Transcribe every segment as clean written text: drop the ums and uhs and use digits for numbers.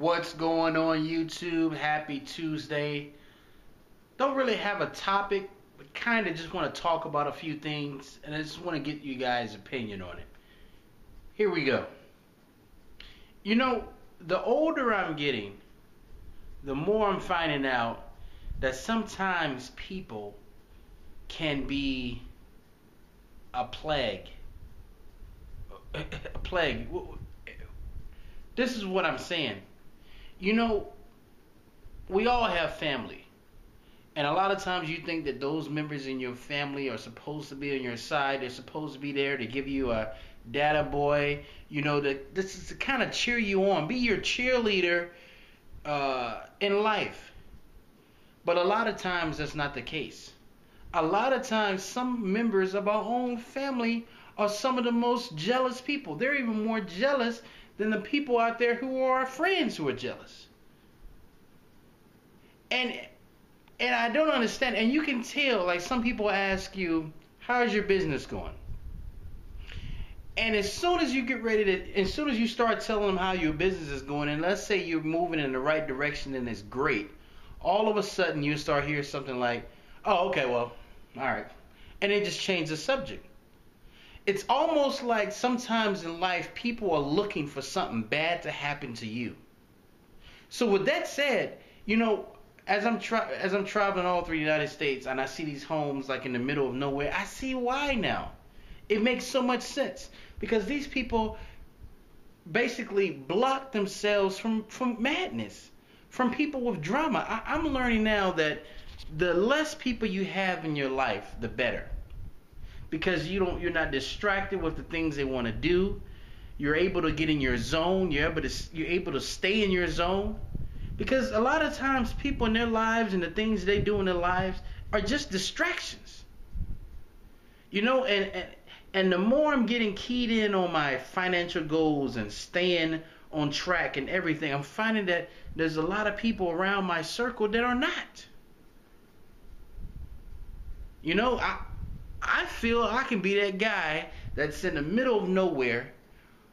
What's going on YouTube? Happy Tuesday. Don't really have a topic, but kind of just want to talk about a few things, and I just want to get you guys' opinion on it. Here we go. You know, the older I'm getting, the more I'm finding out that sometimes people can be a plague. A plague. This is what I'm saying. You know, we all have family. And a lot of times you think that those members in your family are supposed to be on your side. They're supposed to be there to give you a data boy. You know, this is to kind of cheer you on. Be your cheerleader in life. But a lot of times that's not the case. A lot of times some members of our own family are some of the most jealous people. They're even more jealous than the people out there who are our friends who are jealous. And I don't understand. And you can tell, like, some people ask you, how's your business going? And as soon as you get ready to, as soon as you start telling them how your business is going, and let's say you're moving in the right direction and it's great, all of a sudden you start hearing something like, oh, okay, well, all right. And they just change the subject. It's almost like sometimes in life people are looking for something bad to happen to you. So with that said, you know, as I'm traveling all through the United States and I see these homes like in the middle of nowhere, I see why now. It makes so much sense because these people basically block themselves from madness, from people with drama. I'm learning now that the less people you have in your life, the better. Because you're not distracted with the things they want to do. You're able to get in your zone. You're able to stay in your zone. Because a lot of times people in their lives and the things they do in their lives are just distractions. You know, and the more I'm getting keyed in on my financial goals and staying on track and everything, I'm finding that there's a lot of people around my circle that are not. You know, I feel I can be that guy that's in the middle of nowhere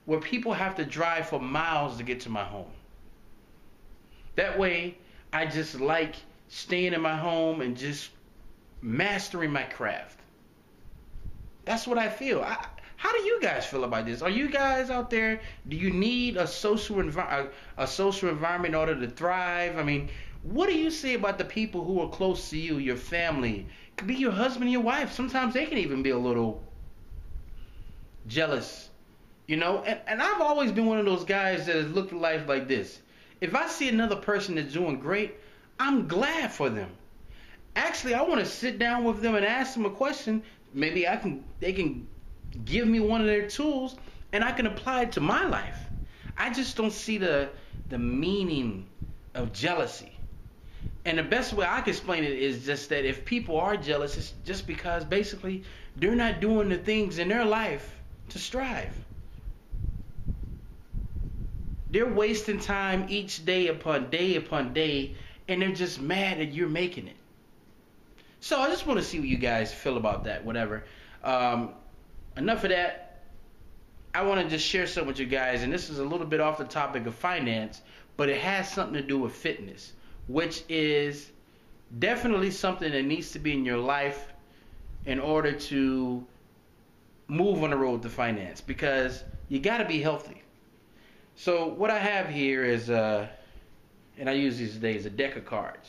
where people have to drive for miles to get to my home. That way, I just like staying in my home and just mastering my craft. That's what I feel. How do you guys feel about this? Are you guys out there, do you need a social environment in order to thrive? I mean, what do you say about the people who are close to you, your family? It could be your husband, your wife. Sometimes they can even be a little jealous, you know? And I've always been one of those guys that has looked at life like this. If I see another person that's doing great, I'm glad for them. Actually, I want to sit down with them and ask them a question. Maybe they can give me one of their tools and I can apply it to my life. I just don't see the meaning of jealousy. And the best way I can explain it is just that if people are jealous, it's just because basically they're not doing the things in their life to strive. They're wasting time each day upon day, and they're just mad that you're making it. So I just want to see what you guys feel about that, whatever. Enough of that. I want to just share something with you guys, and this is a little bit off the topic of finance, but it has something to do with fitness, which is definitely something that needs to be in your life in order to move on the road to finance, because you got to be healthy. So what I have here is, and I use these days, a deck of cards,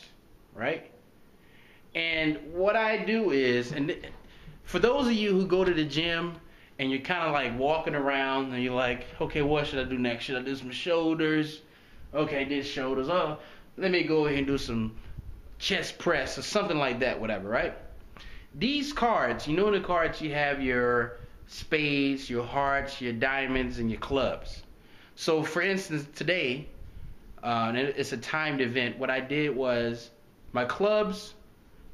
right? And what I do is, and for those of you who go to the gym and you're kind of like walking around and you're like, okay, what should I do next? Should I do some shoulders? Okay, did shoulders. Oh, let me go ahead and do some chest press or something like that, whatever, right? These cards, you know, in the cards you have your spades, your hearts, your diamonds, and your clubs. So, for instance, today, it's a timed event. What I did was my clubs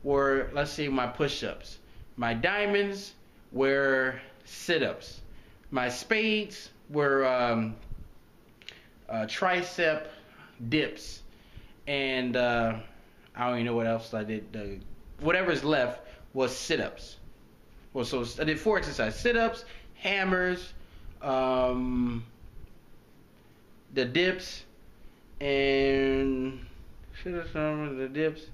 were, let's say, my push-ups. My diamonds were sit-ups. My spades were tricep dips. And I don't even know what else I did. Whatever's left was sit-ups. Well, so I did 4 exercises. Sit-ups, hammers, the dips, and should have some the dips.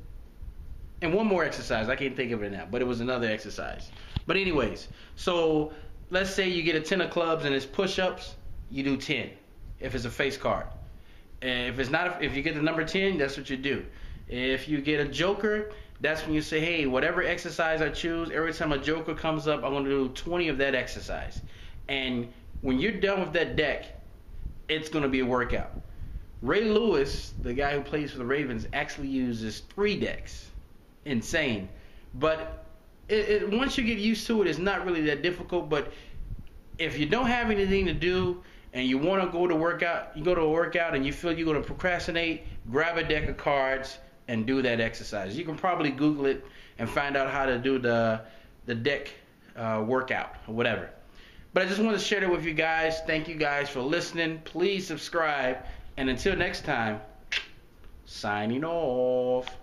And one more exercise. I can't think of it now, but it was another exercise. But anyways, so let's say you get a 10 of clubs and it's push-ups, you do 10 if it's a face card. And if it's not, if you get the number 10, that's what you do. If you get a joker, that's when you say, hey, whatever exercise I choose, every time a joker comes up, I'm going to do 20 of that exercise. And when you're done with that deck, it's going to be a workout. Ray Lewis, the guy who plays for the Ravens, actually uses 3 decks. Insane. But once you get used to it, it's not really that difficult. But if you don't have anything to do and you want to go to workout, you go to a workout and you feel you're going to procrastinate, grab a deck of cards and do that exercise. You can probably Google it and find out how to do the deck workout or whatever. But I just want to share that with you guys. Thank you guys for listening. Please subscribe. And until next time, signing off.